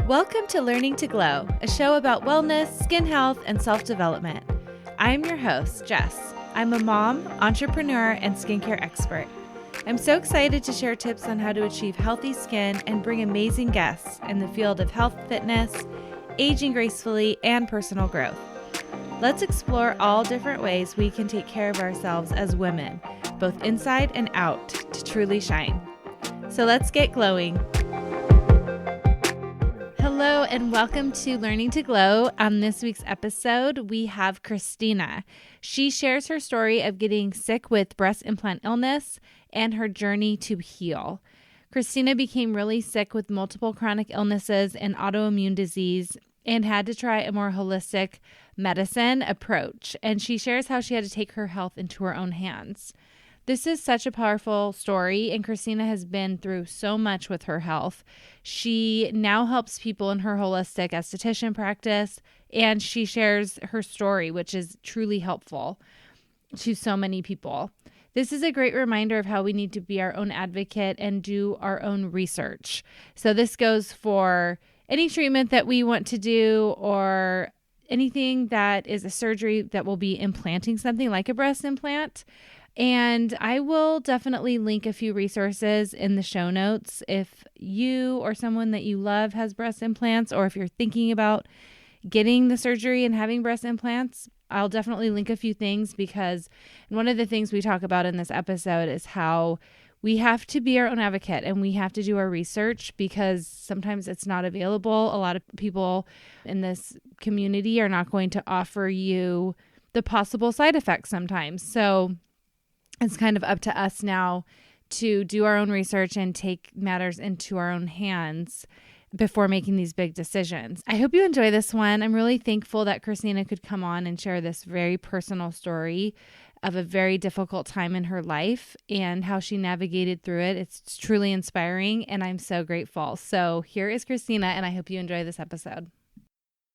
Welcome to Learning to Glow, a show about wellness, skin health, and self-development. I'm your host, Jess. I'm a mom, entrepreneur, and skincare expert. I'm so excited to share tips on how to achieve healthy skin and bring amazing guests in the field of health, fitness, aging gracefully, and personal growth. Let's explore all different ways we can take care of ourselves as women, both inside and out, to truly shine. So let's get glowing. Hello and welcome to Learning to Glow. On this week's episode, we have Kristina. She shares her story of getting sick with breast implant illness and her journey to heal. Kristina became really sick with multiple chronic illnesses and autoimmune disease and had to try a more holistic medicine approach. And she shares how she had to take her health into her own hands. This is such a powerful story, and Kristina has been through so much with her health. She now helps people in her holistic esthetician practice, and she shares her story, which is truly helpful to so many people. This is a great reminder of how we need to be our own advocate and do our own research. So this goes for any treatment that we want to do or anything that is a surgery that will be implanting something like a breast implant. And I will definitely link a few resources in the show notes. If you or someone that you love has breast implants, or if you're thinking about getting the surgery and having breast implants, I'll definitely link a few things, because one of the things we talk about in this episode is how we have to be our own advocate and we have to do our research, because sometimes it's not available. A lot of people in this community are not going to offer you the possible side effects sometimes. So it's kind of up to us now to do our own research and take matters into our own hands before making these big decisions. I hope you enjoy this one. I'm really thankful that Kristina could come on and share this very personal story of a very difficult time in her life and how she navigated through it. It's truly inspiring, and I'm so grateful. So here is Kristina, and I hope you enjoy this episode.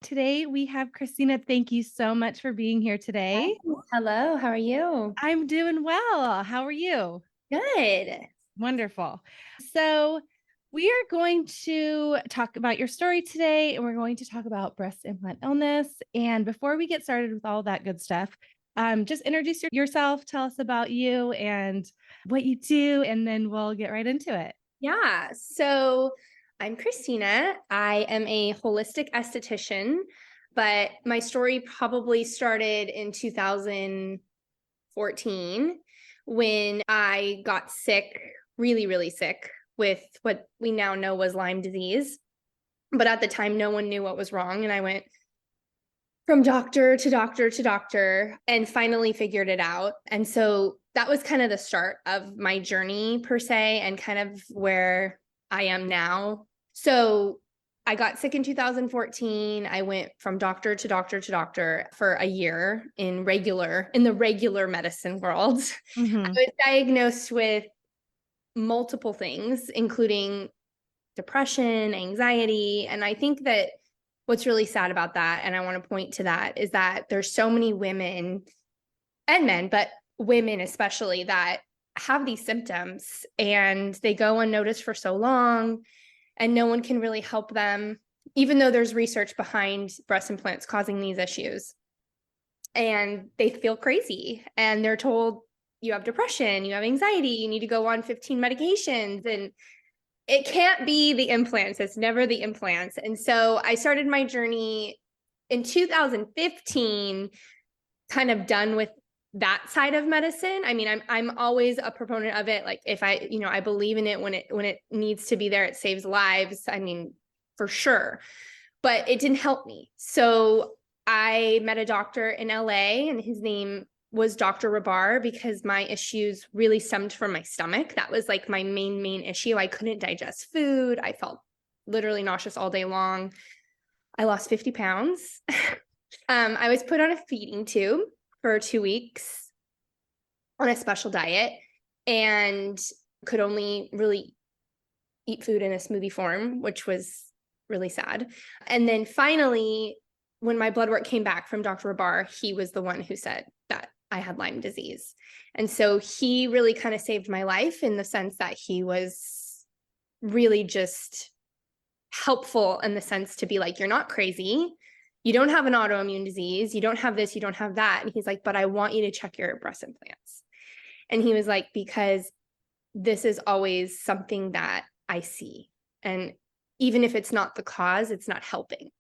Today we have Kristina. Thank you so much for being here today. Hello, how are you? I'm doing well. How are you? Good. Wonderful. So we are going to talk about your story today, and we're going to talk about breast implant illness. And before we get started with all that good stuff, just introduce yourself, tell us about you and what you do, and then we'll get right into it. Yeah, so I'm Kristina. I am a holistic esthetician, but my story probably started in 2014 when I got sick, really, really sick with what we now know was Lyme disease. But at the time, no one knew what was wrong. And I went from doctor to doctor to doctor and finally figured it out. And so that was kind of the start of my journey per se, and kind of where I am now. So I got sick in 2014. I went from doctor to doctor to doctor for a year in the regular medicine world. Mm-hmm. I was diagnosed with multiple things, including depression, anxiety. And I think that what's really sad about that, and I want to point to that, is that there's so many women and men, but women especially, that have these symptoms and they go unnoticed for so long and no one can really help them, even though there's research behind breast implants causing these issues. And they feel crazy and they're told, you have depression, you have anxiety, you need to go on 15 medications. And it can't be the implants. It's never the implants. And so I started my journey in 2015, kind of done with that side of medicine. I mean, I'm always a proponent of it. Like if I believe in it when it needs to be there, it saves lives. I mean, for sure, but it didn't help me. So I met a doctor in LA, and his name was Dr. Rabar, because my issues really stemmed from my stomach. That was like my main issue. I couldn't digest food. I felt literally nauseous all day long. I lost 50 pounds. I was put on a feeding tube for 2 weeks on a special diet and could only really eat food in a smoothie form, which was really sad. And then finally, when my blood work came back from Dr. Rabar, he was the one who said that I had Lyme disease. And so he really kind of saved my life, in the sense that he was really just helpful in the sense to be like, you're not crazy. You don't have an autoimmune disease. You don't have this, you don't have that. And he's like, but I want you to check your breast implants. And he was like, because this is always something that I see. And even if it's not the cause, it's not helping.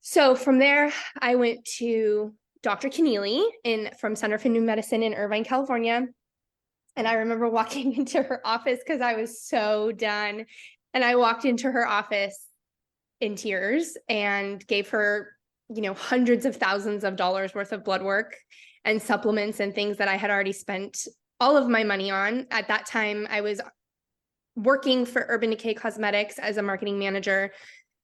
So from there, I went to Dr. Keneally from Center for New Medicine in Irvine, California. And I remember walking into her office because I was so done. And I walked into her office in tears and gave her, hundreds of thousands of dollars worth of blood work and supplements and things that I had already spent all of my money on. At that time, I was working for Urban Decay Cosmetics as a marketing manager.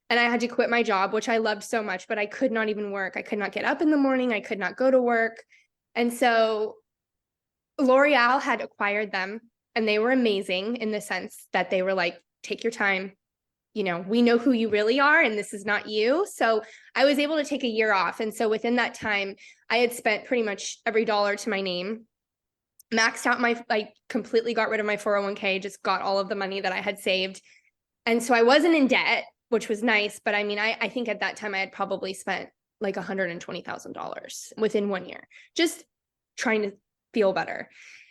And I had to quit my job, which I loved so much, but I could not even work. I could not get up in the morning. I could not go to work. And so L'Oreal had acquired them, and they were amazing in the sense that they were like, take your time. We know who you really are, and this is not you. So I was able to take a year off. And so within that time, I had spent pretty much every dollar to my name, maxed out completely got rid of my 401k, just got all of the money that I had saved. And so I wasn't in debt, which was nice. But I mean, I think at that time I had probably spent like $120,000 within 1 year, just trying to feel better.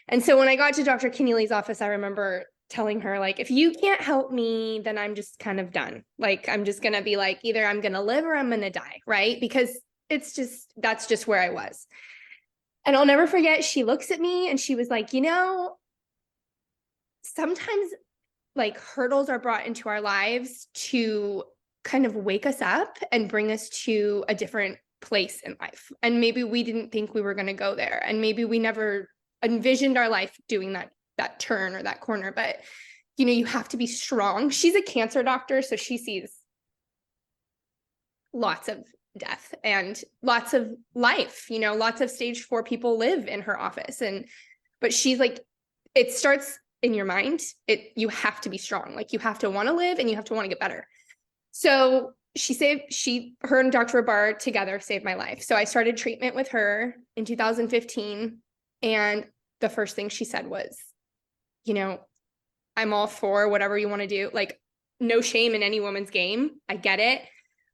And so when I got to Dr. Keneally's office, I remember telling her, like, if you can't help me, then I'm just kind of done. Like, I'm just going to be like, either I'm going to live or I'm going to die. Right. Because that's just where I was. And I'll never forget, she looks at me and she was like, sometimes like hurdles are brought into our lives to kind of wake us up and bring us to a different place in life. And maybe we didn't think we were going to go there. And maybe we never envisioned our life doing that turn or that corner, but you have to be strong. She's a cancer doctor, so she sees lots of death and lots of life, lots of stage 4 people live in her office. But she's like, it starts in your mind. You have to be strong. Like, you have to want to live and you have to want to get better. So her and Dr. Abar together saved my life. So I started treatment with her in 2015. And the first thing she said was, I'm all for whatever you want to do. Like, no shame in any woman's game. I get it,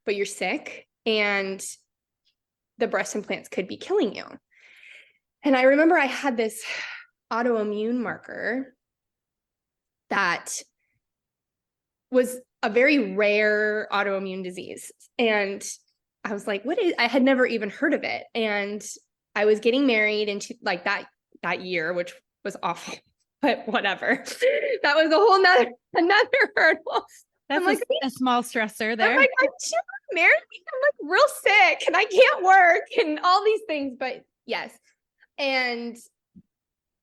but you're sick and the breast implants could be killing you. And I remember I had this autoimmune marker that was a very rare autoimmune disease. And I was like, I had never even heard of it. And I was getting married into like that year, which was awful. But whatever. That was a whole another hurdle. That's like a small stressor there. I'm like, I'm married. I'm like real sick and I can't work and all these things. But yes. And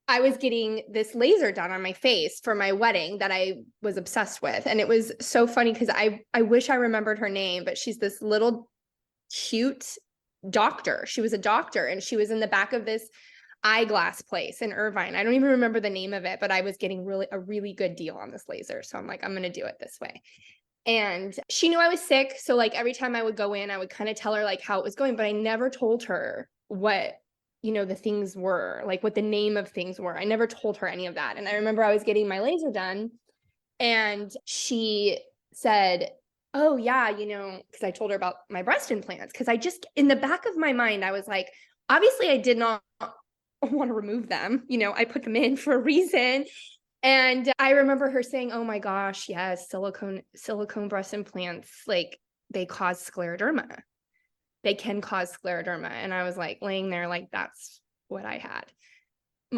I was getting this laser done on my face for my wedding that I was obsessed with. And it was so funny because I wish I remembered her name, but she's this little cute doctor. She was a doctor and she was in the back of this eyeglass place in Irvine. I don't even remember the name of it, but I was getting a really good deal on this laser. So I'm like, I'm going to do it this way. And she knew I was sick. So like every time I would go in, I would kind of tell her like how it was going, but I never told her what, the things were, like what the name of things were. I never told her any of that. And I remember I was getting my laser done and she said, oh yeah, because I told her about my breast implants. Because in the back of my mind, I was like, obviously I did not want to remove them. I put them in for a reason. And I remember her saying, oh my gosh, yes, silicone breast implants, like they cause scleroderma. They can cause scleroderma. And I was like laying there like, that's what I had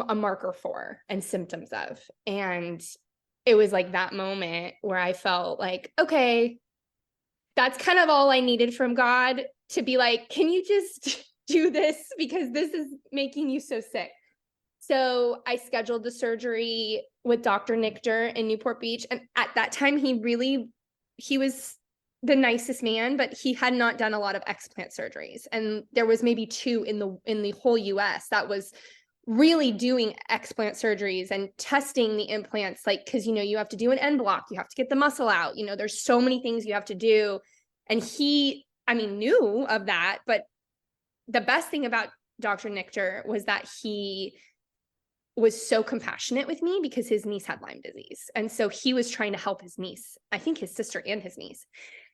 a marker for and symptoms of. And it was like that moment where I felt like, okay, that's kind of all I needed from God to be like, can you just do this because this is making you so sick. So I scheduled the surgery with Dr. Nichter in Newport Beach. And at that time, he was the nicest man, but he had not done a lot of explant surgeries. And there was maybe 2 in the whole US that was really doing explant surgeries and testing the implants, like, cause you have to do an end block, you have to get the muscle out, there's so many things you have to do. And he knew of that, but the best thing about Dr. Nichter was that he was so compassionate with me because his niece had Lyme disease. And so he was trying to help his niece, I think his sister and his niece.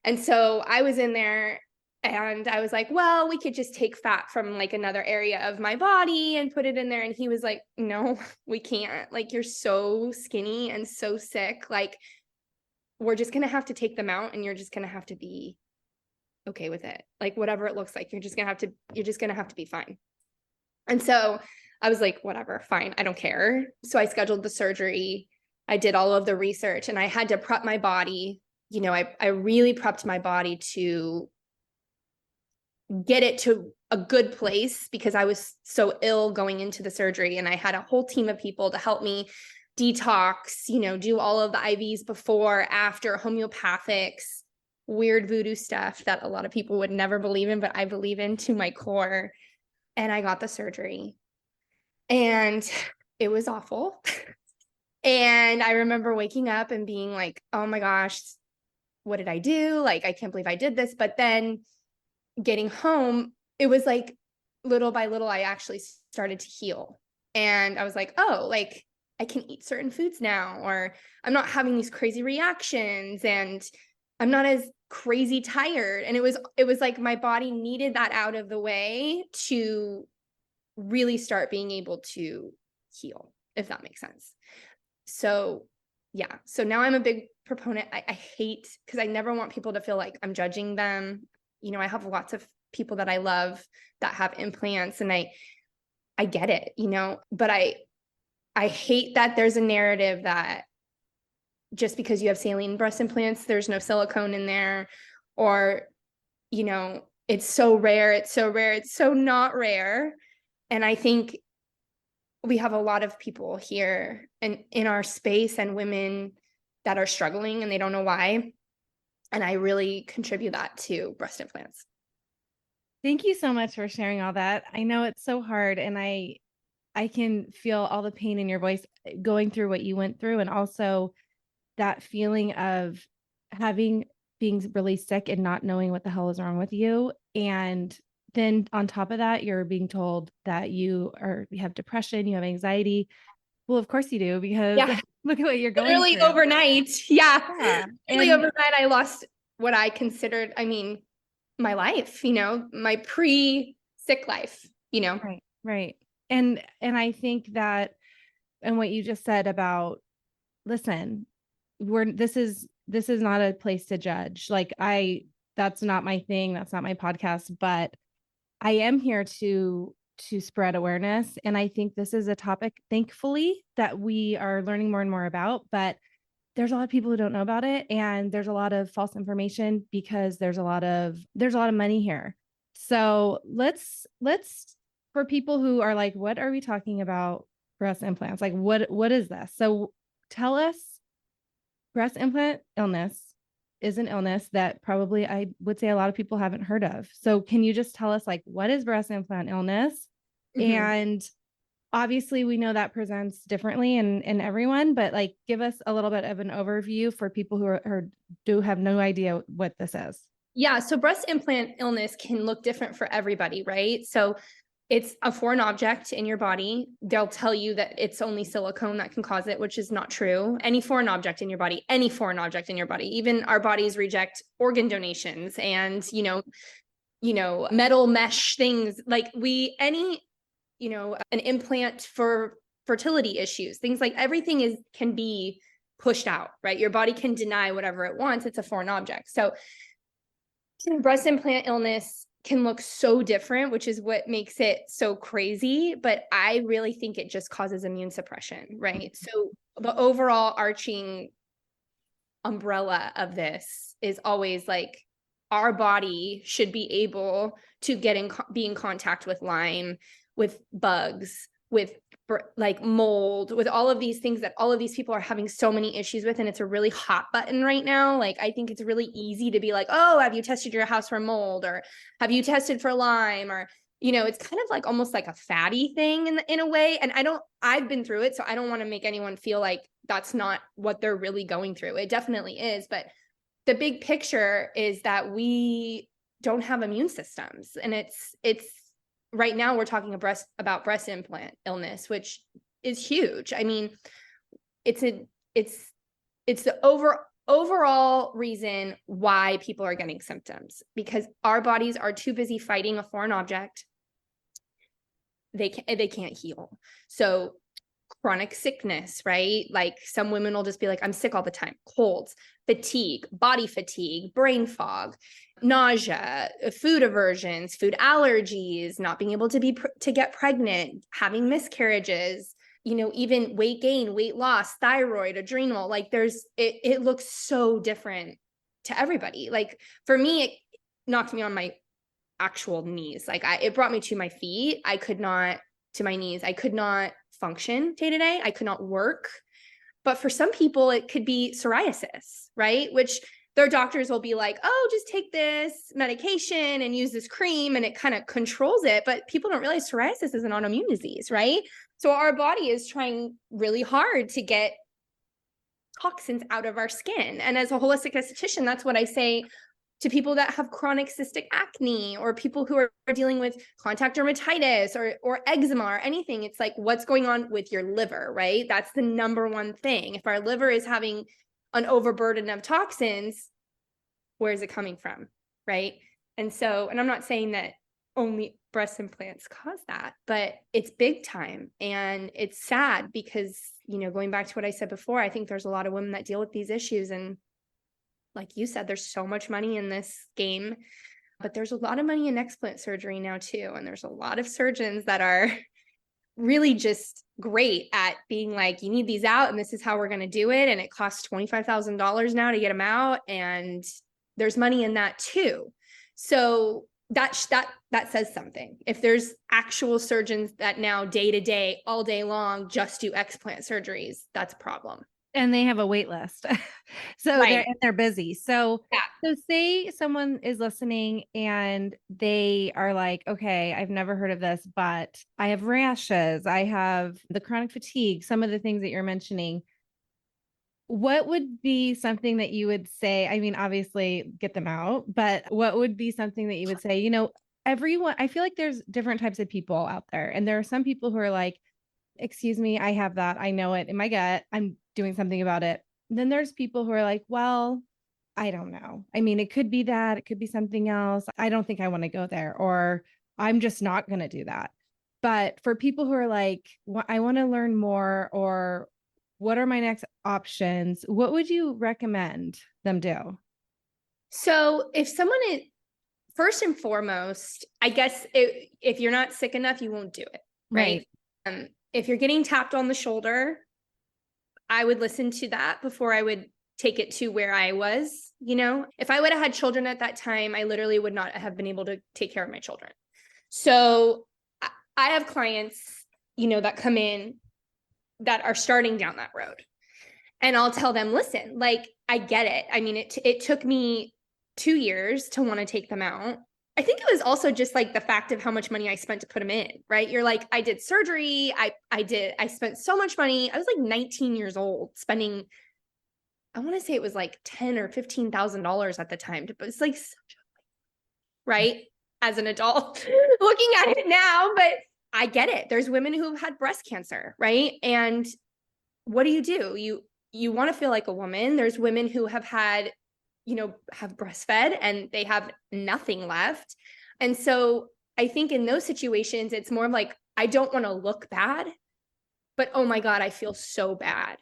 And so I was in there and I was like, well, we could just take fat from like another area of my body and put it in there. And he was like, no, we can't. Like, you're so skinny and so sick. Like, we're just going to have to take them out and you're just going to have to be okay with it. Like, whatever it looks like, you're just going to have to be fine. And so I was like, whatever, fine. I don't care. So I scheduled the surgery. I did all of the research and I had to prep my body. You know, I really prepped my body to get it to a good place because I was so ill going into the surgery. And I had a whole team of people to help me detox, you know, do all of the IVs before, after, homeopathics, weird voodoo stuff that a lot of people would never believe in, but I believe in to my core. And I got the surgery and it was awful. And I remember waking up and being like, oh my gosh, what did I do? Like, I can't believe I did this. But then getting home, it was like little by little, I actually started to heal. And I was like, oh, like I can eat certain foods now, or I'm not having these crazy reactions and I'm not as crazy tired. And it was like my body needed that out of the way to really start being able to heal, if that makes sense. So yeah. So now I'm a big proponent. I hate, because I never want people to feel like I'm judging them. You know, I have lots of people that I love that have implants and I get it, you know, but I hate that there's a narrative that just because you have saline breast implants, there's no silicone in there, or, you know, it's so rare. It's so not rare. And I think we have a lot of people here and in our space and women that are struggling and they don't know why. And I really contribute that to breast implants. Thank you so much for sharing all that. I know it's so hard and I can feel all the pain in your voice going through what you went through, and also that feeling of being really sick and not knowing what the hell is wrong with you. And then on top of that, you're being told that you have depression, you have anxiety. Well, of course you do, because look at what you're going literally through. overnight. Yeah. And Overnight, I lost what I considered, my life, you know, my pre-sick life, you know. Right. And I think that, and what you just said about, listen, this is not a place to judge. Like, that's not my thing. That's not my podcast, but I am here to spread awareness. And I think this is a topic, thankfully, that we are learning more and more about, but there's a lot of people who don't know about it. And there's a lot of false information because there's a lot of money here. So let's, for people who are like, what are we talking about? Breast implants? Like, what is this? So tell us. Breast implant illness is an illness that probably I would say a lot of people haven't heard of. So can you just tell us, like, what is breast implant illness? Mm-hmm. And obviously we know that presents differently in everyone, but like, give us a little bit of an overview for people who do have no idea what this is. Yeah. So breast implant illness can look different for everybody, right? So it's a foreign object in your body. They'll tell you that it's only silicone that can cause it, which is not true. Any foreign object in your body, even our bodies reject organ donations and, metal mesh things, like an implant for fertility issues, things like everything can be pushed out, right? Your body can deny whatever it wants. It's a foreign object. So breast implant illness can look so different, which is what makes it so crazy. But I really think it just causes immune suppression, right? So the overall arching umbrella of this is always like, our body should be able to be in contact with Lyme, with bugs, with like mold, with all of these things that all of these people are having so many issues with. And it's a really hot button right now. Like, I think it's really easy to be like, oh, have you tested your house for mold, or have you tested for Lyme, or, it's kind of like almost like a fatty thing in a way. And I've been through it. So I don't want to make anyone feel like that's not what they're really going through. It definitely is. But the big picture is that we don't have immune systems. And it's right now we're talking about breast implant illness, which is huge. I mean, it's the overall reason why people are getting symptoms, because our bodies are too busy fighting a foreign object. They can't heal. So chronic sickness, right? Like some women will just be like, I'm sick all the time. Colds, fatigue, body fatigue, brain fog, nausea, food aversions, food allergies, not being able to get pregnant, having miscarriages, even weight gain, weight loss, thyroid, adrenal, like it looks so different to everybody. Like for me, it knocked me on my actual knees. Like it brought me to my feet. To my knees. I could not function day to day. I could not work. But for some people, it could be psoriasis, right? Which their doctors will be like, oh, just take this medication and use this cream and it kind of controls it. But people don't realize psoriasis is an autoimmune disease, right? So our body is trying really hard to get toxins out of our skin. And as a holistic esthetician, that's what I say to people that have chronic cystic acne, or people who are dealing with contact dermatitis or eczema or anything. It's like, what's going on with your liver, right? That's the number one thing. If our liver is having an overburden of toxins, where is it coming from, right? And I'm not saying that only breast implants cause that, but it's big time. And it's sad because, going back to what I said before, I think there's a lot of women that deal with these issues, and like you said, there's so much money in this game, but there's a lot of money in explant surgery now too. And there's a lot of surgeons that are really just great at being like, you need these out and this is how we're going to do it. And it costs $25,000 now to get them out. And there's money in that too. So that says something. If there's actual surgeons that now day to day, all day long, just do explant surgeries, that's a problem. And they have a wait list. So right. they're busy. So, yeah. So say someone is listening and they are like, okay, I've never heard of this, but I have rashes, I have the chronic fatigue, some of the things that you're mentioning. What would be something that you would say? I mean, obviously get them out, but what would be something that you would say, everyone, I feel like there's different types of people out there. And there are some people who are like, excuse me, I have that. I know it in my gut. I'm doing something about it. Then there's people who are like, well, I don't know. I mean, it could be that, it could be something else. I don't think I want to go there, or I'm just not going to do that. But for people who are like, well, I want to learn more, or what are my next options? What would you recommend them do? So if someone is, first and foremost, I guess if you're not sick enough, you won't do it. Right. If you're getting tapped on the shoulder, I would listen to that before I would take it to where I was. If I would have had children at that time, I literally would not have been able to take care of my children. So I have clients, that come in that are starting down that road. And I'll tell them, listen, like, I get it. I mean, it took me 2 years to want to take them out. I think it was also just like the fact of how much money I spent to put them in, right? You're like, I did surgery. I spent so much money. I was like 19 years old spending, I want to say it was like $10,000 or $15,000 at the time. But it's like, right? As an adult looking at it now, but I get it. There's women who've had breast cancer, right? And what do? You want to feel like a woman. There's women who have had, have breastfed and they have nothing left. And so I think in those situations, it's more like, I don't want to look bad, but oh my God, I feel so bad.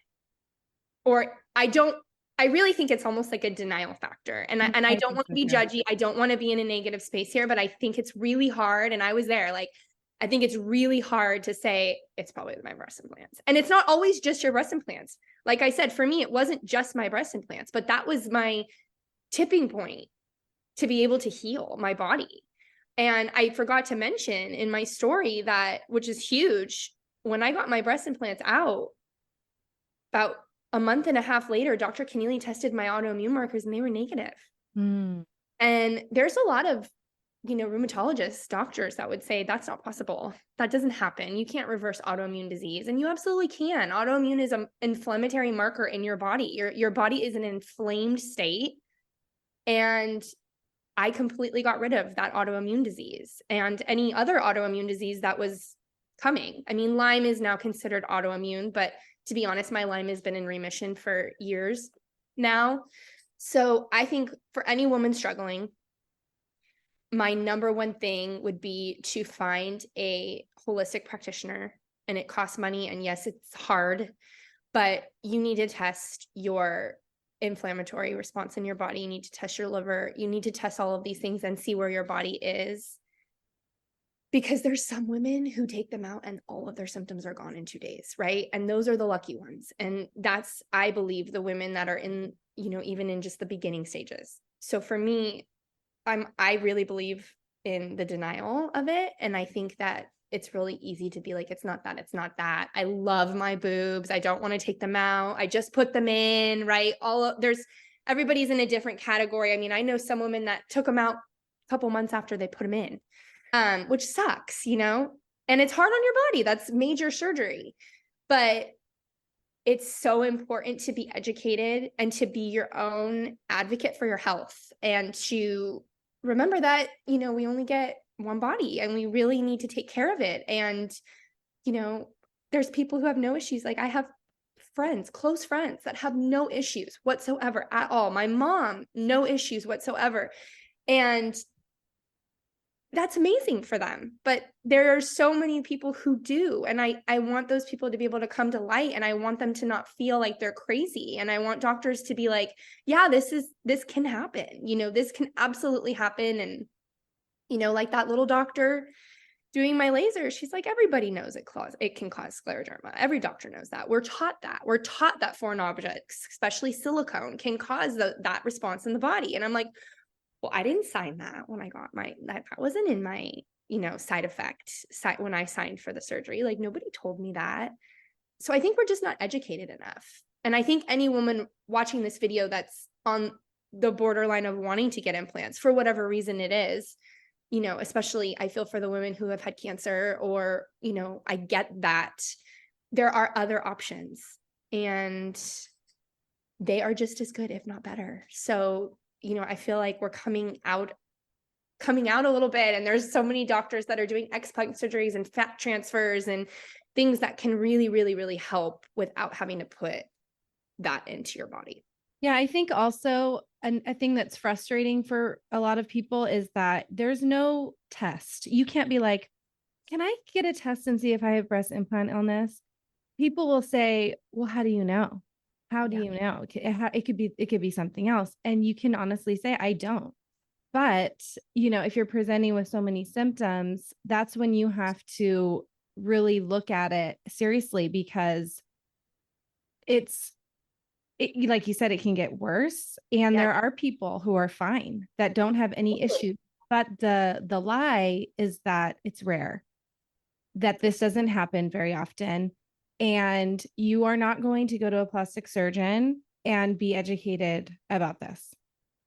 Or I really think it's almost like a denial factor. And I don't want to be judgy. I don't want to be in a negative space here, but I think it's really hard. And I was there, like, I think it's really hard to say it's probably my breast implants. And it's not always just your breast implants. Like I said, for me, it wasn't just my breast implants, but that was my tipping point to be able to heal my body. And I forgot to mention in my story that, which is huge, when I got my breast implants out, about a month and a half later, Dr. Keneally tested my autoimmune markers and they were negative. And there's a lot of, rheumatologists, doctors that would say that's not possible. That doesn't happen. You can't reverse autoimmune disease. And you absolutely can. Autoimmune is an inflammatory marker in your body. Your body is an inflamed state. And I completely got rid of that autoimmune disease and any other autoimmune disease that was coming. I mean, Lyme is now considered autoimmune, but to be honest, my Lyme has been in remission for years now. So I think for any woman struggling, my number one thing would be to find a holistic practitioner, and it costs money. And yes, it's hard, but you need to test your inflammatory response in your body. You need to test your liver. You need to test all of these things and see where your body is. Because there's some women who take them out and all of their symptoms are gone in 2 days, right? And those are the lucky ones. And that's, I believe, the women that are in, even in just the beginning stages. So for me, I really believe in the denial of it. And I think that it's really easy to be like, it's not that, it's not that. I love my boobs. I don't want to take them out. I just put them in, right? Everybody's in a different category. I mean, I know some women that took them out a couple months after they put them in. Which sucks, and it's hard on your body. That's major surgery, but it's so important to be educated and to be your own advocate for your health, and to remember that, we only get one body and we really need to take care of it. And, there's people who have no issues. Like I have friends, close friends that have no issues whatsoever at all. My mom, no issues whatsoever. And that's amazing for them. But there are so many people who do. And I want those people to be able to come to light, and I want them to not feel like they're crazy. And I want doctors to be like, yeah, this can happen. This can absolutely happen. And, like that little doctor doing my laser, she's like, everybody knows it can cause scleroderma. Every doctor knows that. We're taught that foreign objects, especially silicone, can cause that response in the body. And I'm like, well, I didn't sign that when I got that wasn't in my, side effect when I signed for the surgery. Like nobody told me that. So I think we're just not educated enough. And I think any woman watching this video that's on the borderline of wanting to get implants for whatever reason it is, especially I feel for the women who have had cancer, or, I get that there are other options and they are just as good, if not better. So I feel like we're coming out a little bit, and there's so many doctors that are doing explant surgeries and fat transfers and things that can really, really, really help without having to put that into your body. Yeah, I think also a thing that's frustrating for a lot of people is that there's no test. You can't be like, can I get a test and see if I have breast implant illness? People will say, well, how do you know? How do you know? It could be something else. And you can honestly say, I don't. But, if you're presenting with so many symptoms, that's when you have to really look at it seriously, because like you said, it can get worse. And there are people who are fine that don't have any issues. But the lie is that it's rare, that this doesn't happen very often. And you are not going to go to a plastic surgeon and be educated about this.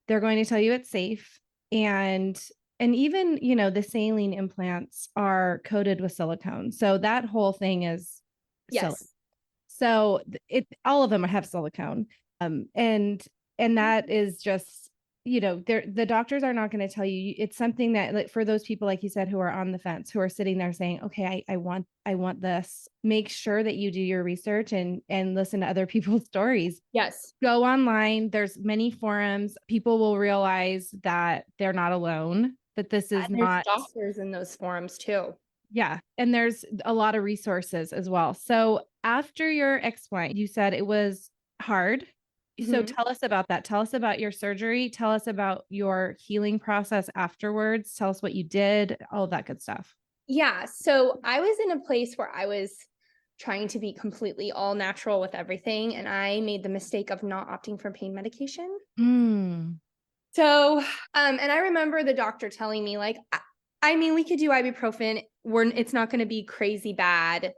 They're going to tell you it's safe. And even, the saline implants are coated with silicone. So that whole thing is silly. So all of them have silicone. And that is just, the doctors are not going to tell you. It's something that, like, for those people, like you said, who are on the fence, who are sitting there saying, okay, I want this. Make sure that you do your research and listen to other people's stories. Yes. Go online. There's many forums. People will realize that they're not alone, that this is not. There's doctors in those forums too. Yeah. And there's a lot of resources as well. So after your explant, you said it was hard. So tell us about that. Tell us about your surgery. Tell us about your healing process afterwards. Tell us what you did, all of that good stuff. Yeah. So I was in a place where I was trying to be completely all natural with everything. And I made the mistake of not opting for pain medication. So, and I remember the doctor telling me, like, I mean, we could do ibuprofen. It's not going to be crazy bad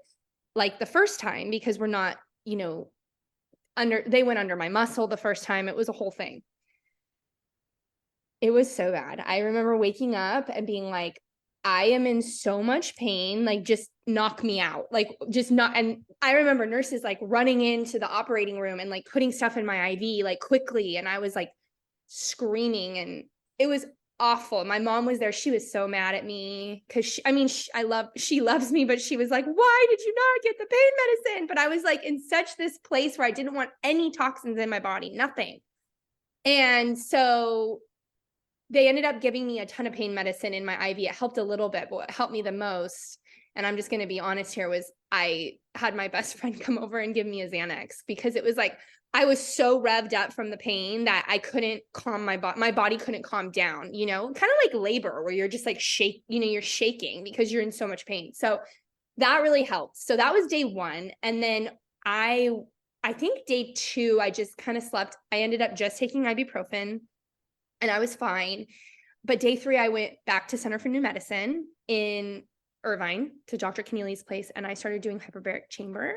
like the first time, because we're not, they went under my muscle the first time. It was a whole thing. It was so bad. I remember waking up and being like, I am in so much pain, like just knock me out, like just not. And I remember nurses like running into the operating room and like putting stuff in my IV like quickly. And I was like screaming, and it was awful. My mom was there. She was so mad at me because she loves me, but she was like, why did you not get the pain medicine? But I was like in such this place where I didn't want any toxins in my body, nothing. And so they ended up giving me a ton of pain medicine in my IV. It helped a little bit, but what helped me the most, and I'm just going to be honest here, was I had my best friend come over and give me a Xanax, because it was like, I was so revved up from the pain that I couldn't calm my body. My body couldn't calm down, kind of like labor, where you're just like you're shaking because you're in so much pain. So that really helped. So that was day 1. And then I think day 2, I just kind of slept. I ended up just taking ibuprofen and I was fine. But day 3, I went back to Center for New Medicine in Irvine to Dr. Keneally's place. And I started doing hyperbaric chamber.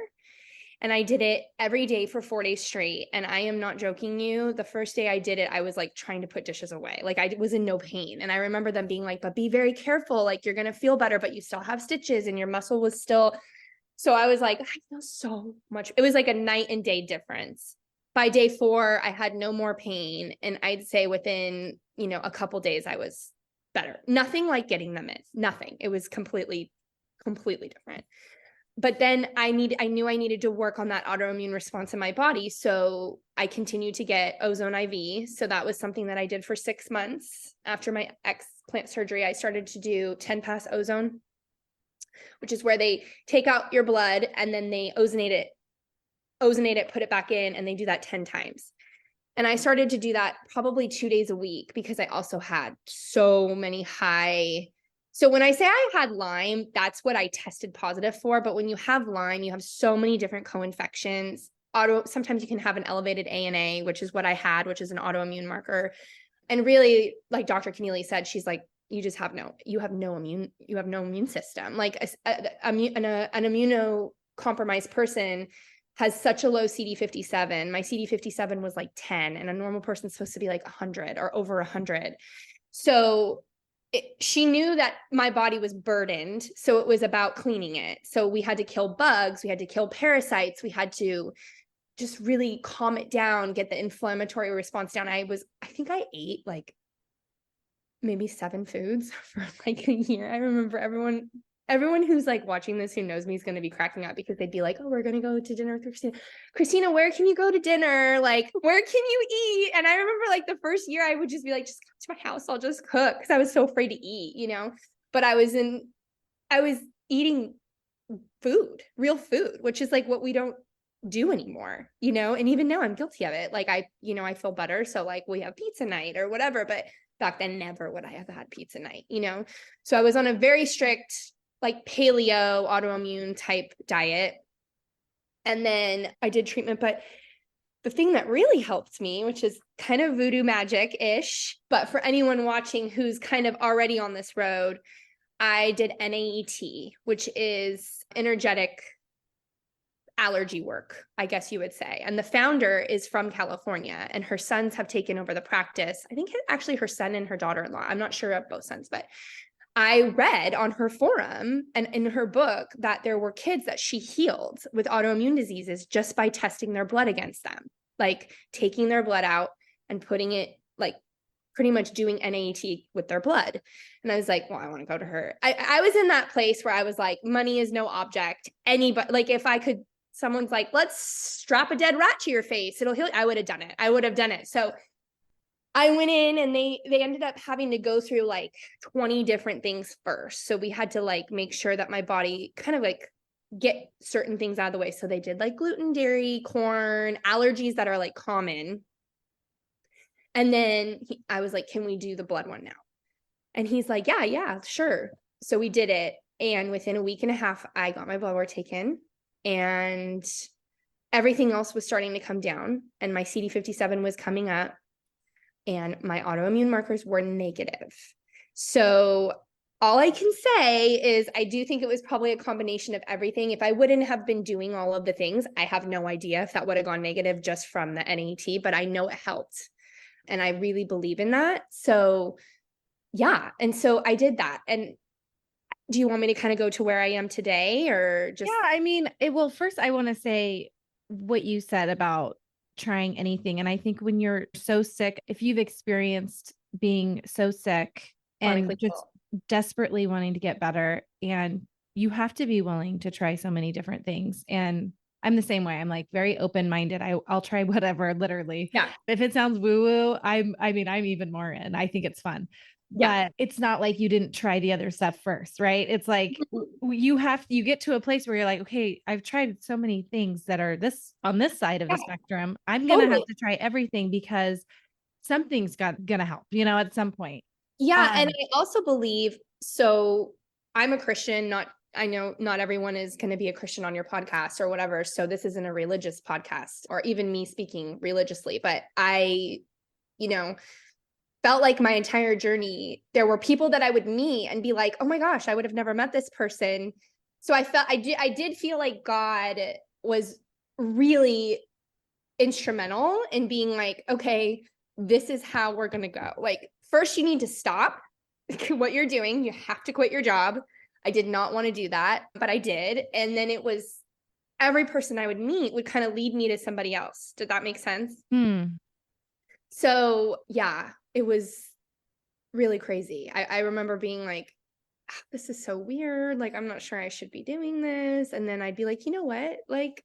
And I did it every day for 4 days straight. And I am not joking you. The first day I did it, I was like trying to put dishes away. Like I was in no pain. And I remember them being like, but be very careful. Like you're going to feel better, but you still have stitches and your muscle was still. So I was like, I feel so much. It was like a night and day difference. By day 4, I had no more pain. And I'd say within, a couple days, I was better. Nothing like getting them in. Nothing. It was completely different. But then I knew I needed to work on that autoimmune response in my body. So I continued to get ozone IV. So that was something that I did for 6 months. After my explant surgery, I started to do 10-pass ozone, which is where they take out your blood and then they ozonate it, put it back in, and they do that 10 times. And I started to do that probably 2 days a week because I also had so many high. So when I say I had Lyme, that's what I tested positive for. But when you have Lyme, you have so many different co-infections. Sometimes you can have an elevated ANA, which is what I had, which is an autoimmune marker. And really, like Dr. Keneally said, she's like, you have no immune system. Like an immunocompromised person has such a low CD57. My CD57 was like 10, and a normal person's supposed to be like 100 or over 100. So she knew that my body was burdened. So it was about cleaning it. So we had to kill bugs. We had to kill parasites. We had to just really calm it down, get the inflammatory response down. I think I ate like maybe 7 foods for like a year. I remember everyone who's like watching this who knows me is going to be cracking up because they'd be like, oh, we're going to go to dinner with Kristina. Kristina, where can you go to dinner? Like, where can you eat? And I remember like the first year I would just be like, just come to my house. I'll just cook. Cause I was so afraid to eat, but I was eating food, real food, which is like what we don't do anymore, and even now I'm guilty of it. Like I feel better. So like we have pizza night or whatever, but back then never would I have had pizza night, So I was on a very strict, like paleo autoimmune type diet. And then I did treatment, but the thing that really helped me, which is kind of voodoo magic-ish, but for anyone watching who's kind of already on this road, I did NAET, which is energetic allergy work, I guess you would say. And the founder is from California, and her sons have taken over the practice. I think actually her son and her daughter-in-law. I'm not sure of both sons, but I read on her forum and in her book that there were kids that she healed with autoimmune diseases just by testing their blood against them, like taking their blood out and putting it, like pretty much doing NAET with their blood. And I was like, well, I want to go to her. I was in that place where I was like, money is no object. Anybody, like if I could, someone's like, let's strap a dead rat to your face, it'll heal. I would have done it. So I went in and they ended up having to go through like 20 different things first. So we had to like make sure that my body kind of like get certain things out of the way. So they did like gluten, dairy, corn, allergies that are like common. And then I was like, can we do the blood one now? And he's like, yeah, sure. So we did it. And within a week and a half, I got my blood work taken and everything else was starting to come down. And my CD57 was coming up. And my autoimmune markers were negative. So all I can say is I do think it was probably a combination of everything. If I wouldn't have been doing all of the things, I have no idea if that would have gone negative just from the NAT, but I know it helped. And I really believe in that. So yeah. And so I did that. And do you want me to kind of go to where I am today or just? Yeah, I mean, first I want to say what you said about trying anything. And I think when you're so sick, if you've experienced being so sick and Chronically just ill. desperately wanting to get better. And you have to be willing to try so many different things. And I'm the same way. I'm like very open-minded. I'll try whatever, literally. Yeah. If it sounds woo-woo, I mean, I'm even more in. I think it's fun. Yeah. But it's not like you didn't try the other stuff first, right? It's like you get to a place where you're like, okay, I've tried so many things that are this on this side of the Yeah. spectrum. I'm gonna Totally. have to try everything because something's gonna help, at some point. Yeah. And Um, I also believe, so I'm a Christian, I know not everyone is going to be a Christian on your podcast or whatever. So this isn't a religious podcast or even me speaking religiously, but you know, felt like my entire journey, there were people that I would meet and be like, oh my gosh, I would have never met this person. So I did feel like God was really instrumental in being like, okay, this is how we're going to go. Like, first, you need to stop what you're doing. You have to quit your job. I did not want to do that, but I did. And then it was every person I would meet would kind of lead me to somebody else. Did that make sense? So, yeah, it was really crazy. I remember being like, this is so weird. Like, I'm not sure I should be doing this. And then I'd be like, you know what? Like,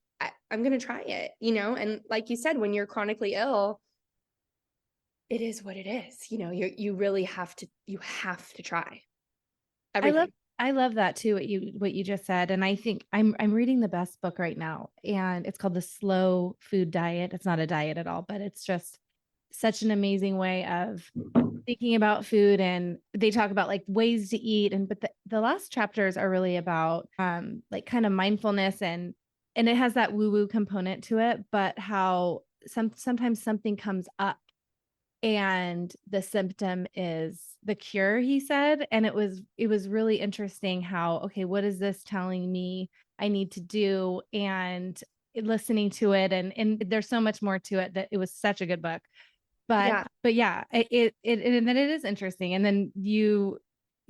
I'm going to try it, and like you said, when you're chronically ill, it is what it is. You really have to try I love everything. I love that too, what you just said. And I think I'm reading the best book right now, and it's called The Slow Food Diet. It's not a diet at all, but it's just such an amazing way of thinking about food. And they talk about like ways to eat. And but the last chapters are really about like kind of mindfulness, and it has that woo-woo component to it, but how sometimes something comes up and the symptom is the cure, he said. And it was really interesting how, okay, what is this telling me I need to do? And listening to it, and there's so much more to it, that it was such a good book. but Yeah. but yeah, and then it is interesting, and then you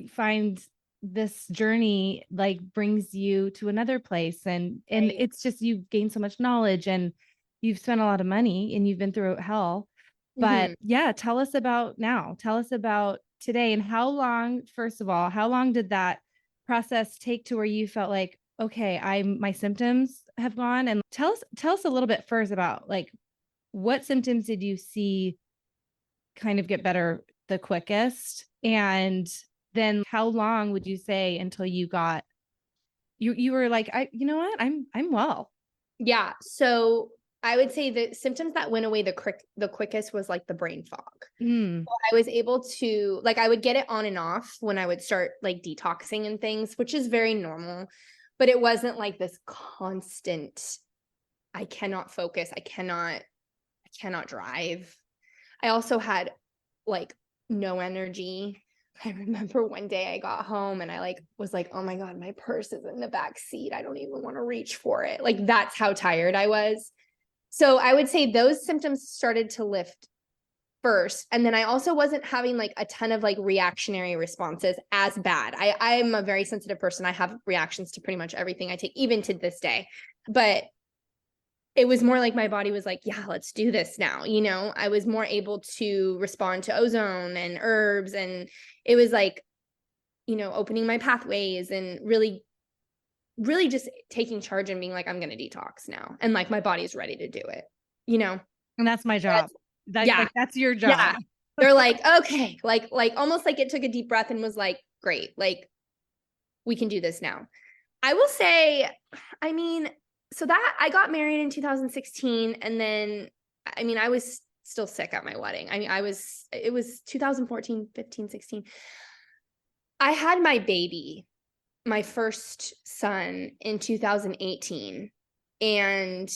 find this journey like brings you to another place, and Right. it's just you've gained so much knowledge, and you've spent a lot of money, and you've been through hell. But Mhm. yeah, tell us about today, and how long, first of all, how long did that process take to where you felt like, okay, my symptoms have gone? And tell us a little bit first about like what symptoms did you see kind of get better the quickest? And then how long would you say until you were like, you know what, I'm well? Yeah. So I would say the symptoms that went away the quickest was like the brain fog. Mm, So I was able to, like, I would get it on and off when I would start like detoxing and things, which is very normal, but it wasn't like this constant, I cannot focus. I cannot drive. I also had like no energy. I remember one day I got home and I like was like, oh my God, my purse is in the back seat. I don't even want to reach for it. Like, that's how tired I was. So I would say those symptoms started to lift first. And then I also wasn't having like a ton of like reactionary responses as bad. I'm a very sensitive person. I have reactions to pretty much everything I take, even to this day. But it was more like my body was like, yeah, let's do this now. I was more able to respond to ozone and herbs. And it was like, opening my pathways and really, really just taking charge and being like, I'm going to detox now. And like, my body's ready to do it, you know? and that's my job. Yeah. That's your Yeah. job. They're like, okay, like almost like it took a deep breath and was like, great, like we can do this now. I will say, I mean, so that I got married in 2016, and then I was still sick at my wedding. It was 2014, 15, 16. I had my baby, my first son, in 2018, and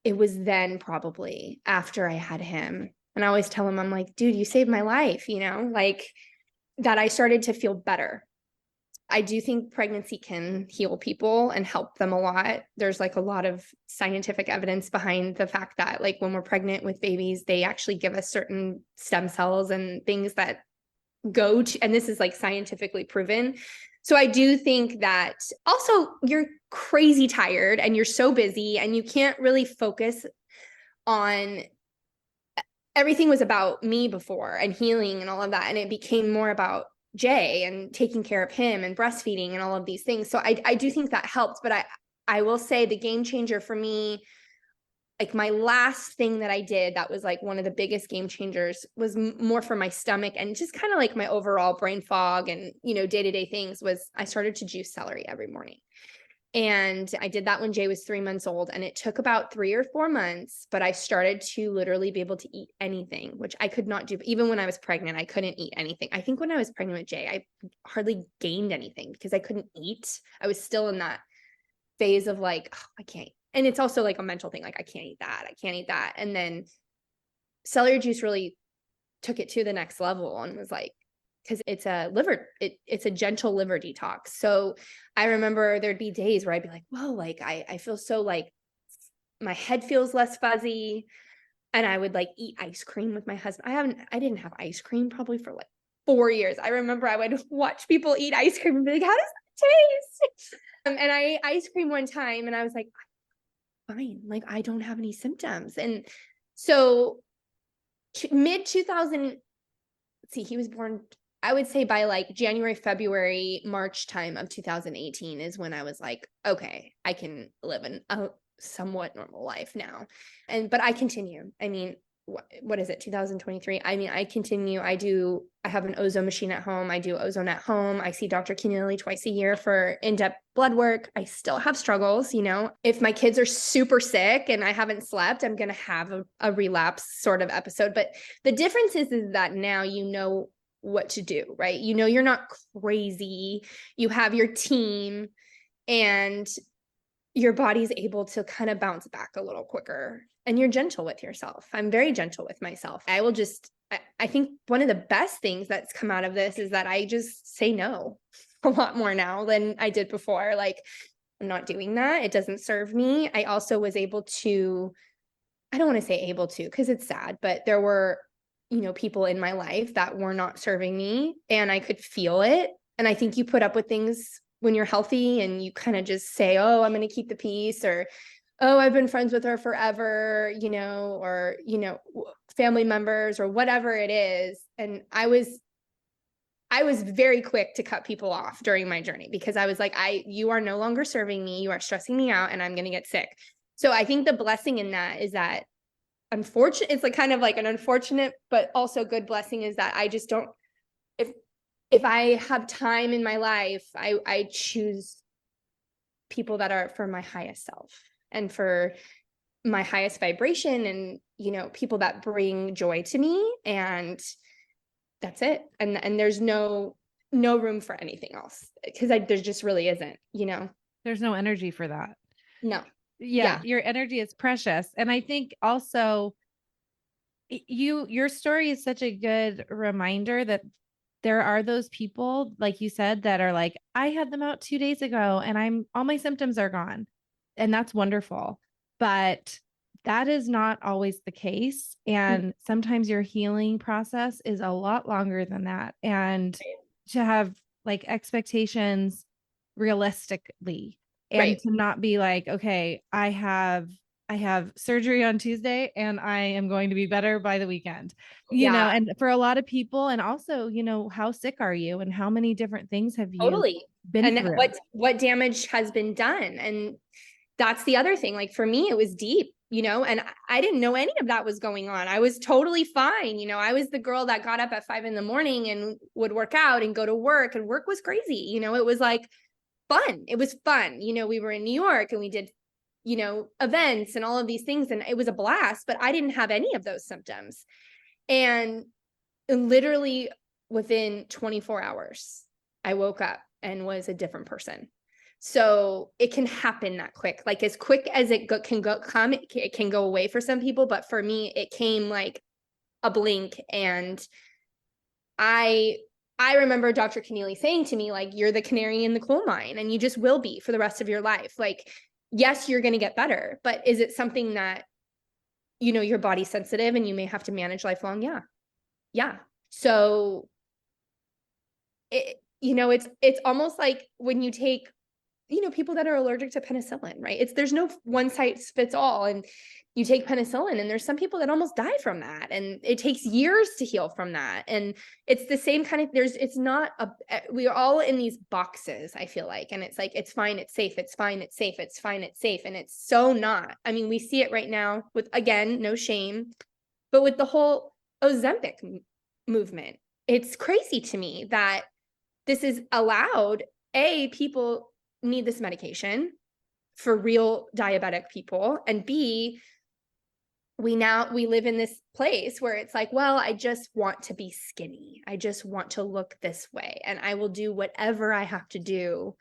it was then probably after I had him. And I always tell him, I'm like, dude, you saved my life, like that I started to feel better. I do think pregnancy can heal people and help them a lot. There's like a lot of scientific evidence behind the fact that like when we're pregnant with babies, they actually give us certain stem cells and things that go to, and this is like scientifically proven. So I do think that also you're crazy tired and you're so busy and you can't really focus on everything was about me before and healing and all of that. And it became more about Jay and taking care of him and breastfeeding and all of these things. So I do think that helped, but I will say the game changer for me, like my last thing that I did that was like one of the biggest game changers, was more for my stomach and just kind of like my overall brain fog and, you know, day-to-day things, was I started to juice celery every morning. And I did that when Jay was 3 months old, and it took about 3 or 4 months, but I started to literally be able to eat anything, which I could not do. Even when I was pregnant, I couldn't eat anything. I think when I was pregnant with Jay, I hardly gained anything because I couldn't eat. I was still in that phase of like, oh, I can't. And it's also like a mental thing. Like, I can't eat that. I can't eat that. And then celery juice really took it to the next level and was like, because it's a liver, it's a gentle liver detox. So I remember there'd be days where I'd be like, whoa, like I feel so like my head feels less fuzzy. And I would like eat ice cream with my husband. I didn't have ice cream probably for like 4 years. I remember I would watch people eat ice cream and be like, how does that taste? And I ate ice cream one time and I was like, fine, like I don't have any symptoms. And so mid 2000, see, he was born, I would say by like January, February, March time of 2018 is when I was like, okay, I can live a somewhat normal life now. But I continue. I mean, what is it, 2023? I mean, I continue. I have an ozone machine at home. I do ozone at home. I see Dr. Keneally twice a year for in-depth blood work. I still have struggles, you know. If my kids are super sick and I haven't slept, I'm going to have a relapse sort of episode. But the difference is that now you know what to do, right? You know, you're not crazy. You have your team and your body's able to kind of bounce back a little quicker, and you're gentle with yourself. I'm very gentle with myself. I think one of the best things that's come out of this is that I just say no a lot more now than I did before. Like, I'm not doing that. It doesn't serve me. I also was able to, I don't want to say able to, because it's sad, but there were, you know, people in my life that were not serving me and I could feel it. And I think you put up with things when you're healthy and you kind of just say, oh, I'm going to keep the peace, or, oh, I've been friends with her forever, you know, or, you know, family members or whatever it is. And I was very quick to cut people off during my journey because I was like, you are no longer serving me. You are stressing me out and I'm going to get sick. So I think the blessing in that is that it's like kind of like an unfortunate, but also good blessing is that I just don't, if I have time in my life, I choose people that are for my highest self and for my highest vibration, and, you know, people that bring joy to me, and that's it. And there's no room for anything else because there just really isn't, you know. There's no energy for that. No. Yeah, your energy is precious. And I think also your story is such a good reminder that there are those people, like you said, that are like, I had them out 2 days ago and all my symptoms are gone. And that's wonderful. But that is not always the case. And sometimes your healing process is a lot longer than that. And to have like expectations realistically, and to not be like, okay, I have surgery on Tuesday and I am going to be better by the weekend, you know. And for a lot of people, and also, you know, how sick are you and how many different things have you been through? What damage has been done. And that's the other thing. Like for me, it was deep, you know, and I didn't know any of that was going on. I was totally fine. You know, I was the girl that got up at 5 a.m. and would work out and go to work, and work was crazy. You know, it was like fun. It was fun. You know, we were in New York and we did, you know, events and all of these things, and it was a blast, but I didn't have any of those symptoms. And literally within 24 hours, I woke up and was a different person. So it can happen that quick, like as quick as it can go away for some people. But for me, it came like a blink. And I remember Dr. Keneally saying to me, like, you're the canary in the coal mine and you just will be for the rest of your life. Like, yes, you're going to get better, but is it something that, you know, your body's sensitive and you may have to manage lifelong? Yeah. Yeah. So you know, it's almost like when you take, you know, people that are allergic to penicillin, right? There's no one size fits all. And you take penicillin, and there's some people that almost die from that, and it takes years to heal from that. And it's the same kind of, it's not we are all in these boxes, I feel like, and it's like, it's fine, it's safe, it's fine, it's safe, it's fine, it's safe, and it's so not. I mean, we see it right now with, again, no shame, but with the whole Ozempic movement. It's crazy to me that this is allowed. People need this medication for real diabetic people, and B, we live in this place where it's like, well, I just want to be skinny. I just want to look this way, and I will do whatever I have to do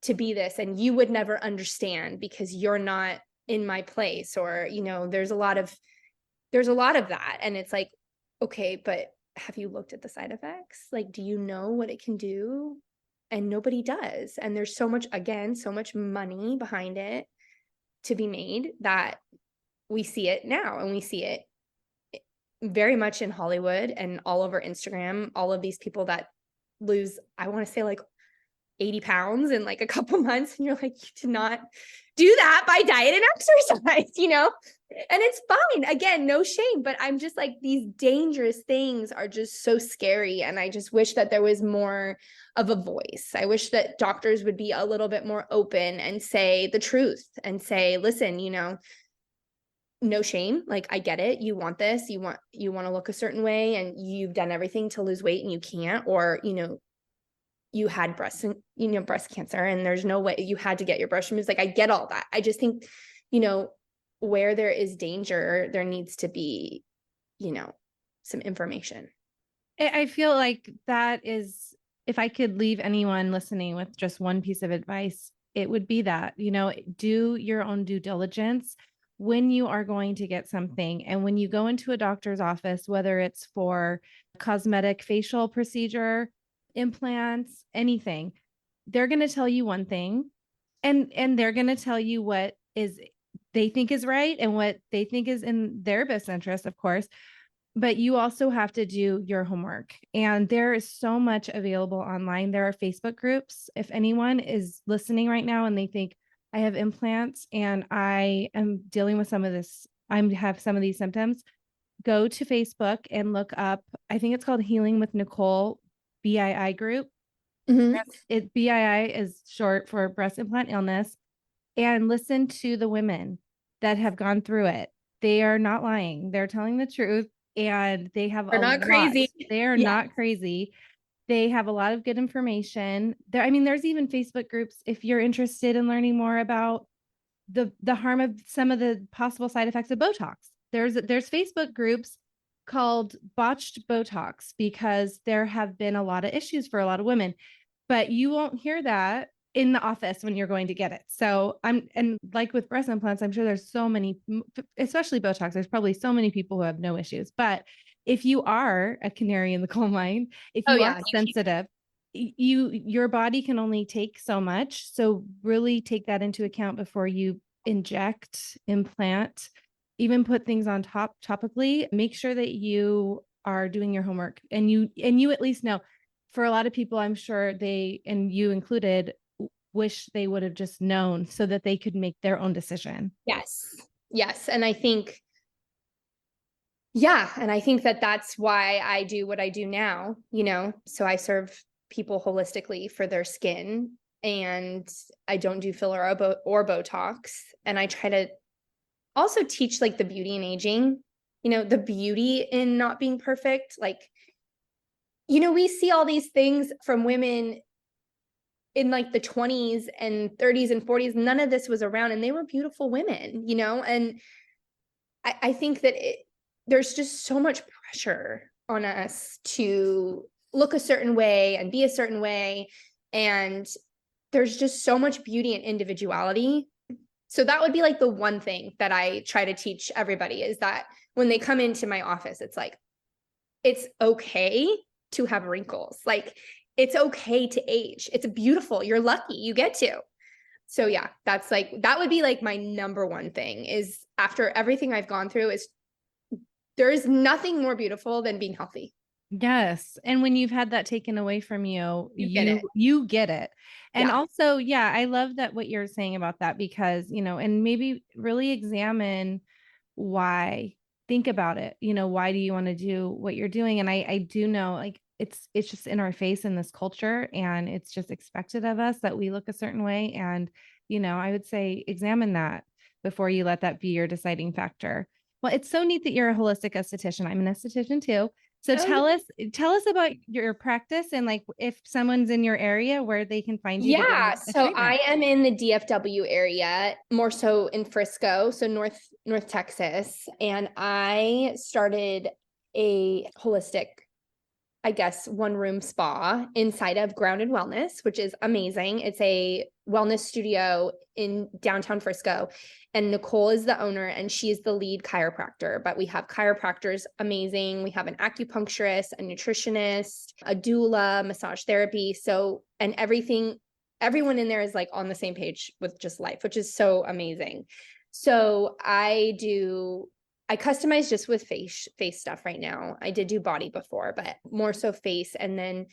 to be this. And you would never understand because you're not in my place. Or, there's a lot of that. And it's like, okay, but have you looked at the side effects? Like, do you know what it can do? And nobody does. And there's so much money behind it to be made, that we see it now, and we see it very much in Hollywood and all over Instagram. All of these people that lose, I want to say, like 80 pounds in like a couple months. And you're like, you did not do that by diet and exercise, and it's fine. Again, no shame, but I'm just like, these dangerous things are just so scary. And I just wish that there was more of a voice. I wish that doctors would be a little bit more open and say the truth and say, listen, no shame. Like, I get it. You want this, you want to look a certain way, and you've done everything to lose weight and you can't, or, you had breast cancer and there's no way you had to get your breast removed. Like, I get all that. I just think, where there is danger, there needs to be, some information. I feel like that is, if I could leave anyone listening with just one piece of advice, it would be that, do your own due diligence when you are going to get something. And when you go into a doctor's office, whether it's for cosmetic facial procedure, implants, anything, they're going to tell you one thing, and they're going to tell you what is they think is right and what they think is in their best interest, of course. But you also have to do your homework. And there is so much available online. There are Facebook groups. If anyone is listening right now and they think, I have implants and I am dealing with some of this, I have some of these symptoms, go to Facebook and look up, I think it's called Healing with Nicole BII group. Mm-hmm. BII is short for breast implant illness, and listen to the women that have gone through it. They are not lying. They're telling the truth, and they have They're not crazy. They are not crazy. They have a lot of good information there. I mean, there's even Facebook groups if you're interested in learning more about the harm of some of the possible side effects of Botox. There's Facebook groups called Botched Botox, because there have been a lot of issues for a lot of women, but you won't hear that in the office when you're going to get it. So and like with breast implants, I'm sure there's so many, especially Botox, there's probably so many people who have no issues. But if you are a canary in the coal mine, if you are sensitive, your body can only take so much. So really take that into account before you inject, implant, even put things on topically. Make sure that you are doing your homework, and you at least know. For a lot of people, I'm sure they, and you included, wish they would have just known so that they could make their own decision. Yes. And I think, that that's why I do what I do now, so I serve people holistically for their skin, and I don't do filler or Botox. And I try to also teach like the beauty in aging, the beauty in not being perfect. Like, we see all these things from women in like the 20s and 30s and 40s. None of this was around, and they were beautiful women, and I think that there's just so much pressure on us to look a certain way and be a certain way. And there's just so much beauty and individuality. So that would be like the one thing that I try to teach everybody, is that when they come into my office, it's like, it's okay to have wrinkles. Like, it's okay to age. It's beautiful. You're lucky you get to. So yeah, that would be like my number one thing, is after everything I've gone through, is there is nothing more beautiful than being healthy. Yes. And when you've had that taken away from you, you get it. And also, I love that what you're saying about that, because, and maybe really examine why. Think about it. Why do you want to do what you're doing? And I do know, like, it's just in our face in this culture, and it's just expected of us that we look a certain way. And, I would say examine that before you let that be your deciding factor. Well, it's so neat that you're a holistic esthetician. I'm an esthetician too. So Oh, tell us about your practice, and like if someone's in your area, where they can find you to get yeah. a So I treatment. am in the DFW area, more so in Frisco, so North Texas, and I started a holistic, I guess, one room spa inside of Grounded Wellness, which is amazing. It's a wellness studio in downtown Frisco. And Nicole is the owner and she is the lead chiropractor. But we have chiropractors, amazing. We have an acupuncturist, a nutritionist, a doula, massage therapy. So, and everyone in there is like on the same page with just life, which is so amazing. So I customize just with face stuff right now. I did do body before, but more so face. And then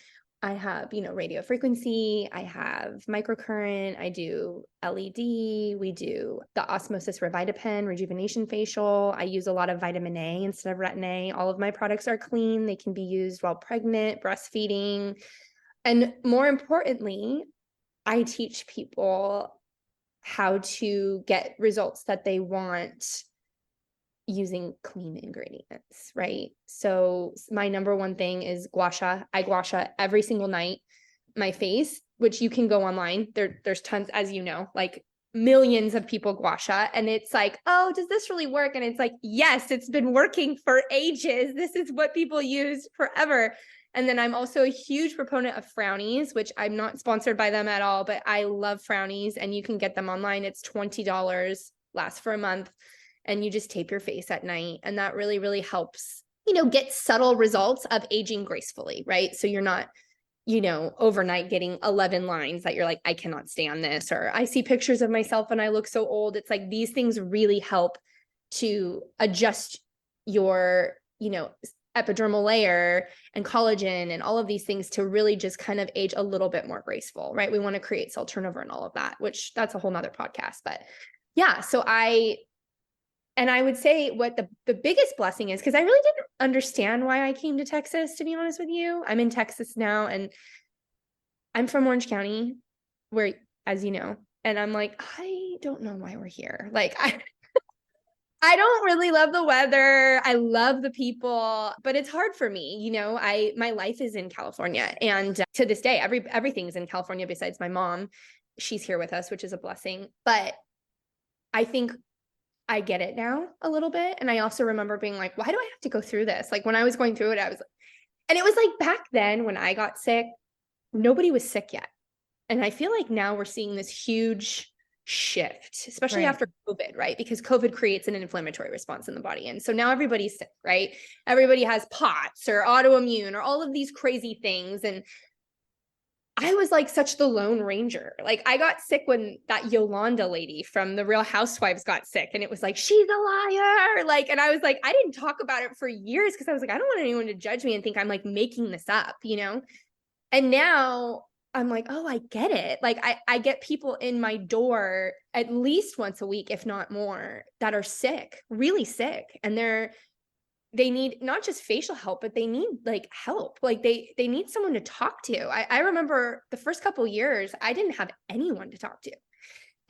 I have, radio frequency, I have microcurrent, I do LED, we do the osmosis Revitapen, rejuvenation facial. I use a lot of vitamin A instead of retin A. All of my products are clean. They can be used while pregnant, breastfeeding. And more importantly, I teach people how to get results that they want using clean ingredients, right? So my number one thing is gua sha. I gua sha every single night. My face, which you can go online. There's tons, as you know, like millions of people gua sha. And it's like, oh, does this really work? And it's like, yes, it's been working for ages. This is what people use forever. And then I'm also a huge proponent of Frownies, which I'm not sponsored by them at all, but I love Frownies and you can get them online. It's $20, lasts for a month. And you just tape your face at night. And that really, really helps, get subtle results of aging gracefully, right? So you're not, overnight getting 11 lines that you're like, I cannot stand this, or I see pictures of myself and I look so old. It's like these things really help to adjust your, epidermal layer and collagen and all of these things to really just kind of age a little bit more graceful, right? We want to create cell turnover and all of that, which that's a whole nother podcast. But yeah, so I would say what the biggest blessing is, because I really didn't understand why I came to Texas, to be honest with you. I'm in Texas now, and I'm from Orange County, where, as you know, and I'm like, I don't know why we're here. Like, I don't really love the weather. I love the people, but it's hard for me. My life is in California, and to this day, everything's in California besides my mom. She's here with us, which is a blessing. But I think I get it now a little bit. And I also remember being like, why do I have to go through this? Like when I was going through it, and it was like back then when I got sick, nobody was sick yet. And I feel like now we're seeing this huge shift, especially after COVID, right? Because COVID creates an inflammatory response in the body. And so now everybody's sick, right? Everybody has POTS or autoimmune or all of these crazy things. And I was like such the Lone Ranger. Like I got sick when that Yolanda lady from the Real Housewives got sick, and it was like, she's a liar. Like, and I was like, I didn't talk about it for years because I was like, I don't want anyone to judge me and think I'm like making this up, And now I'm like, oh, I get it. Like I get people in my door at least once a week, if not more, that are sick, really sick. And they need not just facial help, but they need like help. Like they need someone to talk to. I remember the first couple of years, I didn't have anyone to talk to.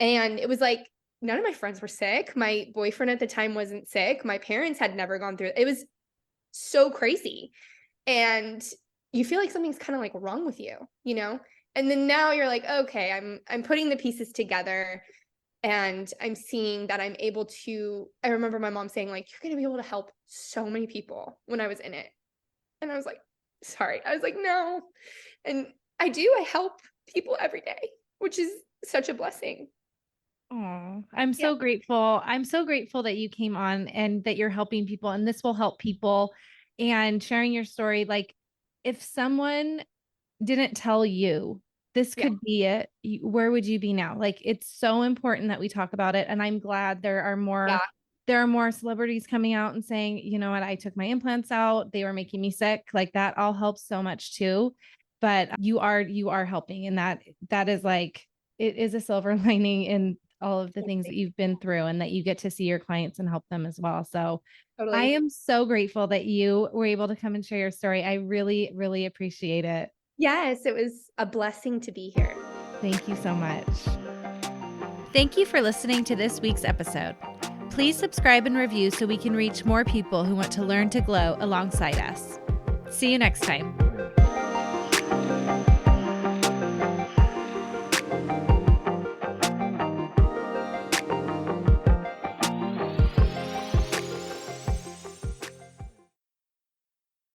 And it was like, none of my friends were sick. My boyfriend at the time wasn't sick. My parents had never gone through it. It was so crazy. And you feel like something's kind of like wrong with you, And then now you're like, okay, I'm putting the pieces together. And I'm seeing that I'm able to, I remember my mom saying like, you're going to be able to help so many people when I was in it. And I was like, sorry. I was like, no. And I help people every day, which is such a blessing. Oh, I'm so grateful. I'm so grateful that you came on and that you're helping people, and this will help people, and sharing your story. Like if someone didn't tell you this could be it, where would you be now? Like it's so important that we talk about it. And I'm glad there are more celebrities coming out and saying, you know what, I took my implants out, they were making me sick. Like that all helps so much too. But you are helping, and that is like, it is a silver lining in all of the things that you've been through and that you get to see your clients and help them as well. So Totally. I am so grateful that you were able to come and share your story. I really, really appreciate it. Yes, it was a blessing to be here. Thank you so much. Thank you for listening to this week's episode. Please subscribe and review so we can reach more people who want to learn to glow alongside us. See you next time.